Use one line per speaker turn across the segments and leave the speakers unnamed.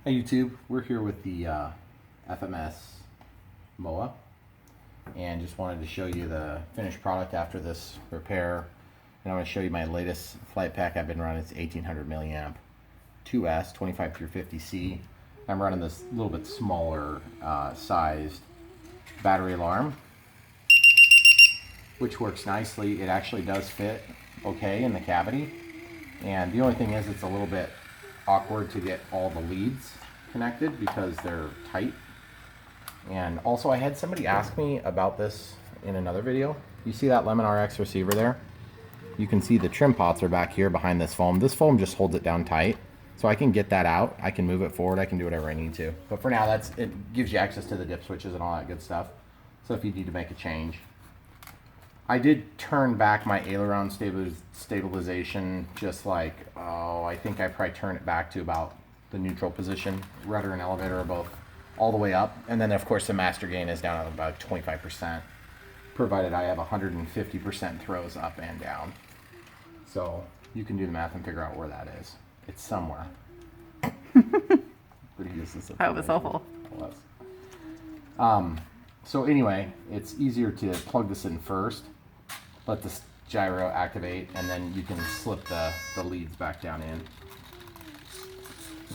Hey YouTube, we're here with the FMS Moa and just wanted to show you the finished product after this repair. And I'm going to show you my latest flight pack I've been running. It's 1800 milliamp 2S 25 through 50C. I'm running this little bit smaller sized battery alarm, which works nicely. It actually does fit okay in the cavity, and the only thing is it's a little bit awkward to get all the leads connected because they're tight. And also I had somebody ask me about this in another video. You see that Lemon RX receiver there? You can see the trim pots are back here behind this foam. This foam just holds it down tight, so I can get that out, I can move it forward, I can do whatever I need to. But for now, it gives you access to the dip switches and all that good stuff. So if you need to make a change. I did turn back my aileron stabilization, just like, I think I probably turned it back to about the neutral position. Rudder and elevator are both all the way up. And then of course the master gain is down at about 25%, provided I have 150% throws up and down. So you can do the math and figure out where that is. It's somewhere.
That was awful.
So anyway, it's easier to plug this in first, let the gyro activate, and then you can slip the leads back down in.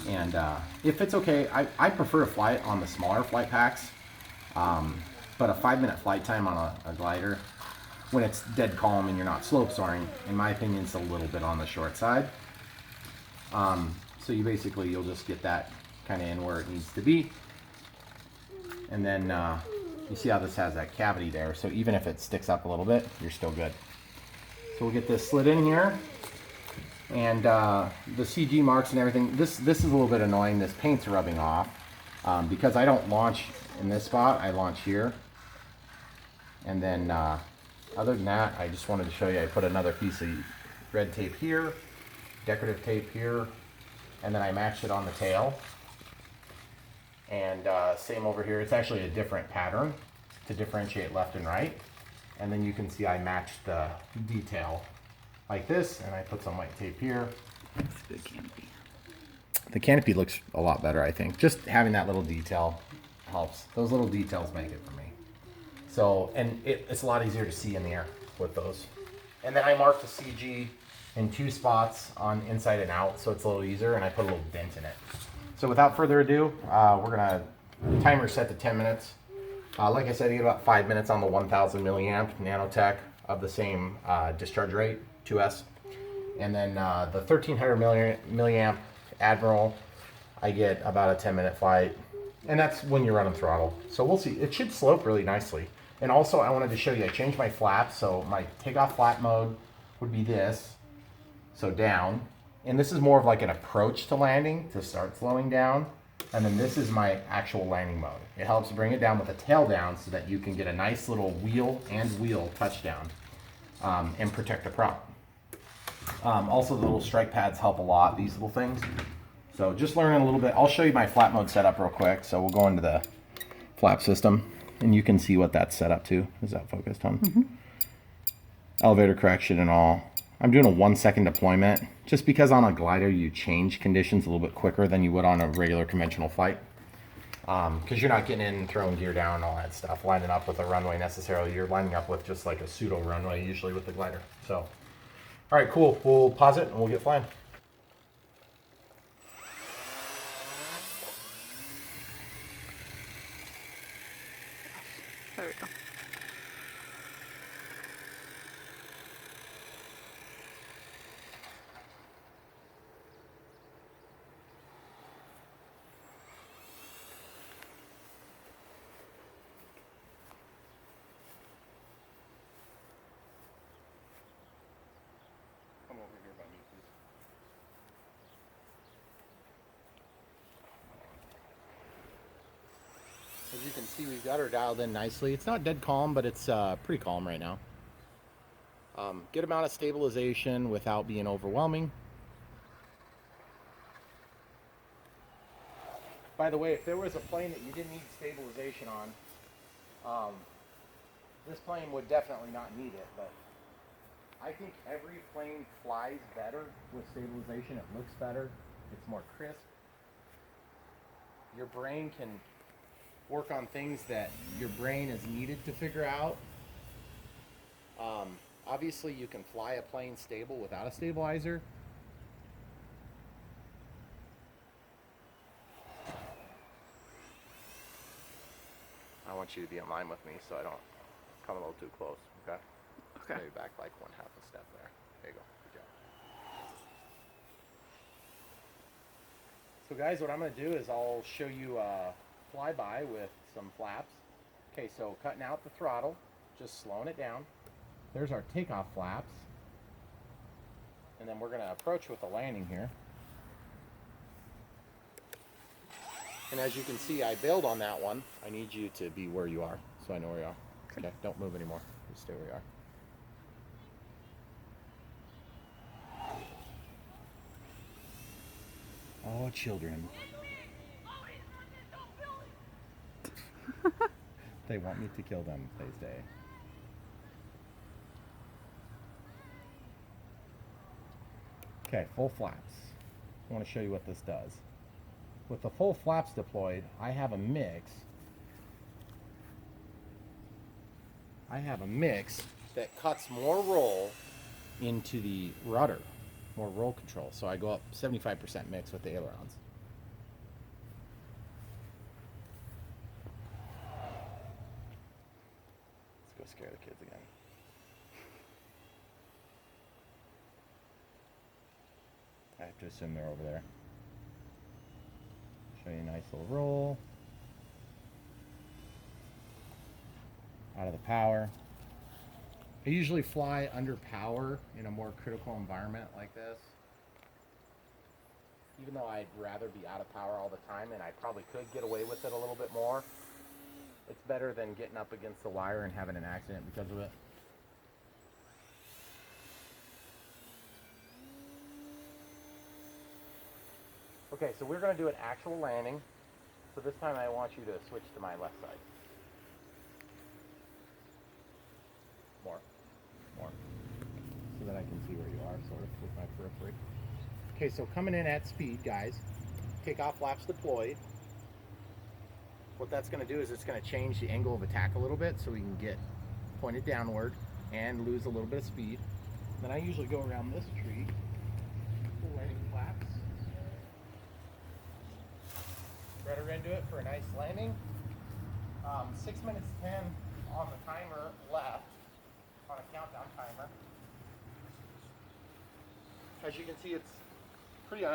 And if it's okay, I prefer to fly it on the smaller flight packs, but a 5-minute flight time on a glider, when it's dead calm and you're not slope soaring, in my opinion, is a little bit on the short side. So you'll just get that kind of in where it needs to be. And then you see how this has that cavity there, so even if it sticks up a little bit, you're still good. So we'll get this slid in here, and the CG marks and everything, this is a little bit annoying. This paint's rubbing off because I don't launch in this spot, I launch here. And then other than that, I just wanted to show you, I put another piece of red tape here, decorative tape here, and then I matched it on the tail. And same over here. It's actually a different pattern to differentiate left and right. And then you can see I matched the detail like this, and I put some white tape here.
That's a good canopy.
The canopy looks a lot better, I think. Just having that little detail helps. Those little details make it for me. So, and it's a lot easier to see in the air with those. And then I marked the CG in 2 spots on inside and out, so it's a little easier, and I put a little dent in it. So without further ado, we're gonna timer set to 10 minutes. Like I said, you get about 5 minutes on the 1000 milliamp nanotech of the same discharge rate, 2S. And then the 1300 milliamp Admiral, I get about a 10-minute flight. And that's when you're running throttle. So we'll see. It should slope really nicely. And also I wanted to show you, I changed my flaps. So my takeoff flap mode would be this, so down. And this is more of like an approach to landing to start slowing down. And then this is my actual landing mode. It helps bring it down with the tail down so that you can get a nice little wheel and wheel touchdown and protect the prop. Also the little strike pads help a lot, these little things. So just learning a little bit. I'll show you my flap mode setup real quick. So we'll go into the flap system and you can see what that's set up to. Is that focused on? Mm-hmm. Elevator correction and all. I'm doing a 1-second deployment just because on a glider you change conditions a little bit quicker than you would on a regular conventional flight. Because you're not getting in and throwing gear down and all that stuff, lining up with a runway necessarily. You're lining up with just like a pseudo runway usually with the glider. So, all right, cool. We'll pause it and we'll get flying.
There we go.
Come over here by me, please. As you can see, we've got her dialed in nicely. It's not dead calm, but it's pretty calm right now. Good amount of stabilization without being overwhelming. By the way, if there was a plane that you didn't need stabilization on, this plane would definitely not need it, but I think every plane flies better with stabilization. It looks better. It's more crisp. your brain can work on things that your brain is needed to figure out. Obviously, you can fly a plane stable without a stabilizer. I want you to be in line with me so I don't come a little too close, okay?
Okay.
Maybe back like 1/2 a step there. There you go. Good job. So guys, what I'm going to do is I'll show you a flyby with some flaps. Okay, so cutting out the throttle, just slowing it down. There's our takeoff flaps. And then we're going to approach with the landing here. And as you can see, I bailed on that one. I need you to be where you are, so I know where you are. Okay, don't move anymore. Just stay where you are. Oh, children. They want me to kill them if they stay. Okay, full flaps. I want to show you what this does. With the full flaps deployed, I have a mix. That cuts more roll into the rudder, more roll control. So I go up 75% mix with the ailerons. Let's go scare the kids again. I have to assume they're over there. Show you a nice little roll. Out of the power. I usually fly under power in a more critical environment like this. Even though I'd rather be out of power all the time, and I probably could get away with it a little bit more, it's better than getting up against the wire and having an accident because of it. Okay, so we're going to do an actual landing. So this time I want you to switch to my left side. More. So that I can see where you are, sort of, with my periphery. Okay, so coming in at speed, guys. Takeoff flaps deployed. What that's going to do is it's going to change the angle of attack a little bit so we can get pointed downward and lose a little bit of speed. Then I usually go around this tree, full landing flaps. Rudder into it for a nice landing. 6 minutes 10 on the timer left, on a countdown timer. As you can see, it's pretty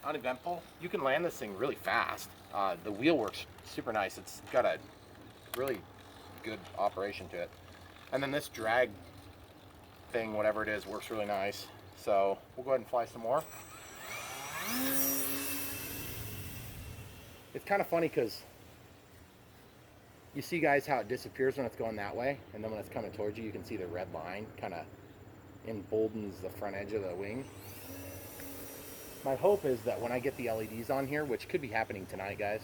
uneventful. You can land this thing really fast. The wheel works super nice. It's got a really good operation to it. And then this drag thing, whatever it is, works really nice. So we'll go ahead and fly some more. It's kind of funny because you see, guys, how it disappears when it's going that way, and then when it's coming towards you, you can see the red line kind of emboldens the front edge of the wing. My hope is that when I get the LEDs on here, which could be happening tonight, guys,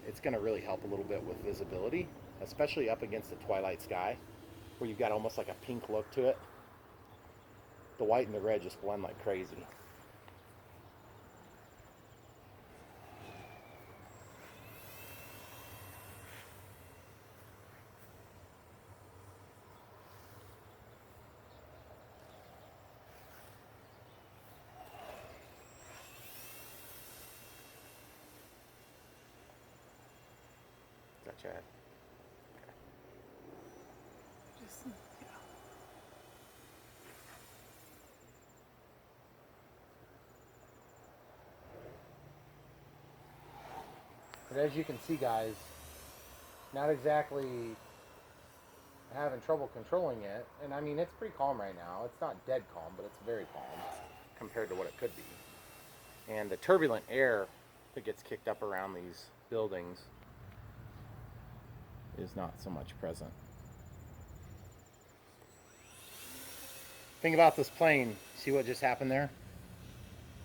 it's going to really help a little bit with visibility, especially up against the twilight sky, where you've got almost like a pink look to it. The white and the red just blend like crazy. Chad. Okay.
Just, yeah.
But as you can see, guys, not exactly having trouble controlling it. And I mean, it's pretty calm right now. It's not dead calm, but it's very calm compared to what it could be. And the turbulent air that gets kicked up around these buildings is not so much present. Think about this plane. See what just happened there?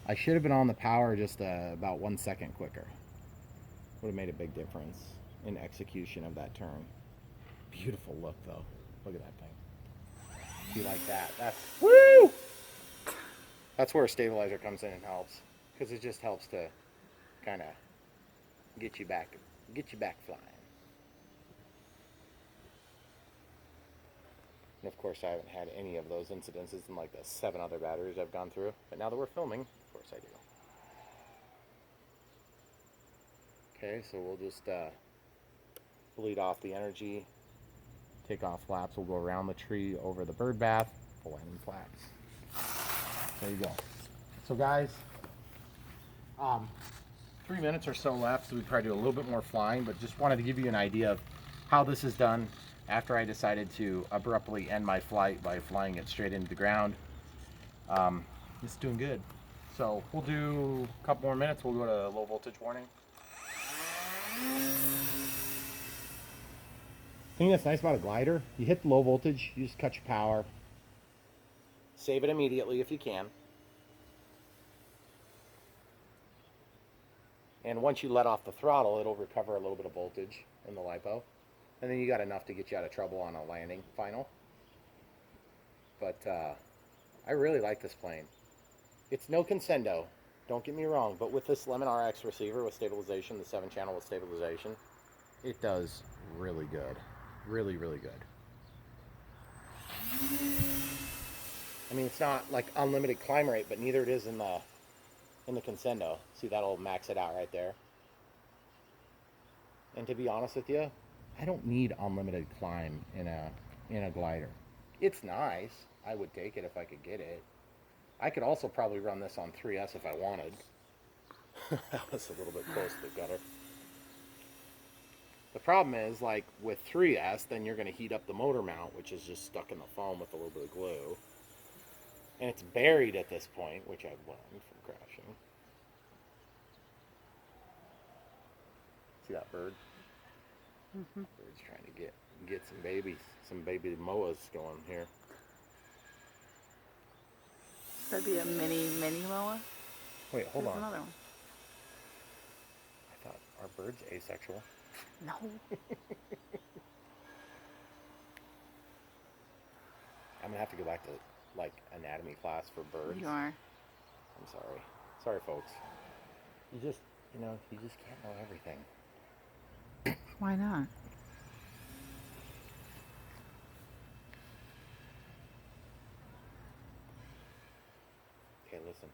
I should have been on the power just about 1 second quicker. Would have made a big difference in execution of that turn. Beautiful look, though. Look at that thing. Be like that. That's woo! That's where a stabilizer comes in and helps, because it just helps to kind of get you back flying. And of course I haven't had any of those incidences in like the 7 other batteries I've gone through, but now that we're filming, of course I do. Okay, so we'll just bleed off the energy, take off flaps, we'll go around the tree over the bird bath, full landing flaps. There you go. So guys, 3 minutes or so left, so we probably do a little bit more flying, but just wanted to give you an idea of how this is done after I decided to abruptly end my flight by flying it straight into the ground. It's doing good. So we'll do a couple more minutes, we'll go to low voltage warning. The thing that's nice about a glider, you hit the low voltage, you just cut your power. Save it immediately if you can. And once you let off the throttle, it'll recover a little bit of voltage in the LiPo. And then you got enough to get you out of trouble on a landing final. But I really like this plane. It's no Consendo, don't get me wrong, but with this Lemon RX receiver with stabilization, the 7-channel with stabilization, it does really good. Really, really good. I mean, it's not like unlimited climb rate, but neither it is in the Consendo. See, that'll max it out right there. And to be honest with you, I don't need unlimited climb in a glider. It's nice. I would take it if I could get it. I could also probably run this on 3S if I wanted. That was a little bit close to the gutter. The problem is, like with 3S, then you're going to heat up the motor mount, which is just stuck in the foam with a little bit of glue. And it's buried at this point, which I've learned from crashing. See that bird?
Mm-hmm.
Bird's trying to get some baby Moas going here.
That'd be a mini Moa.
Wait, hold
There's
on.
another one.
I thought our bird's asexual.
No.
I'm gonna have to go back to like anatomy class for birds.
You are.
I'm sorry. Sorry, folks. You just can't know everything.
Why not?
Okay, listen.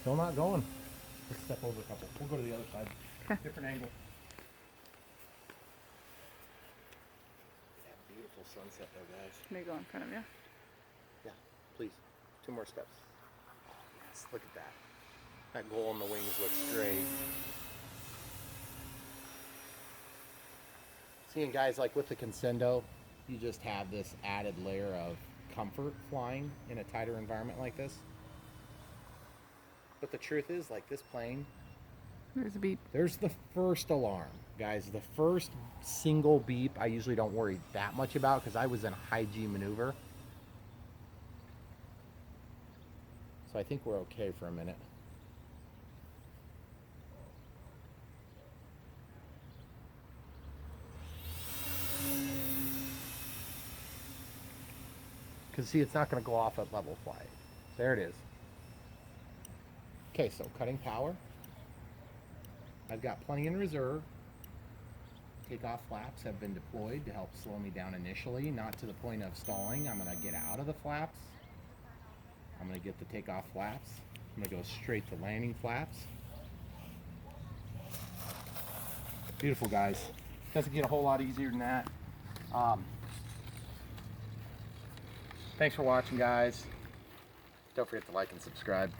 Still not going. Let's step over a couple. We'll go to the other side.
Okay.
Different angle. Yeah, beautiful sunset though, guys.
Can we go in front of you?
Yeah, please. 2 more steps. Oh, yes, look at that. That goal in the wings looks great. Seeing guys, like with the Consendo, you just have this added layer of comfort flying in a tighter environment like this. But the truth is, like this plane,
There's a beep.
there's the first alarm. Guys, the first single beep I usually don't worry that much about because I was in a high G maneuver. So I think we're okay for a minute. Because see, it's not going to go off at level flight. There it is. Okay, so cutting power. I've got plenty in reserve. Takeoff flaps have been deployed to help slow me down initially, not to the point of stalling. I'm going to get out of the flaps. I'm going to get the takeoff flaps. I'm going to go straight to landing flaps. Beautiful, guys. Doesn't get a whole lot easier than that. Thanks for watching, guys. Don't forget to like and subscribe.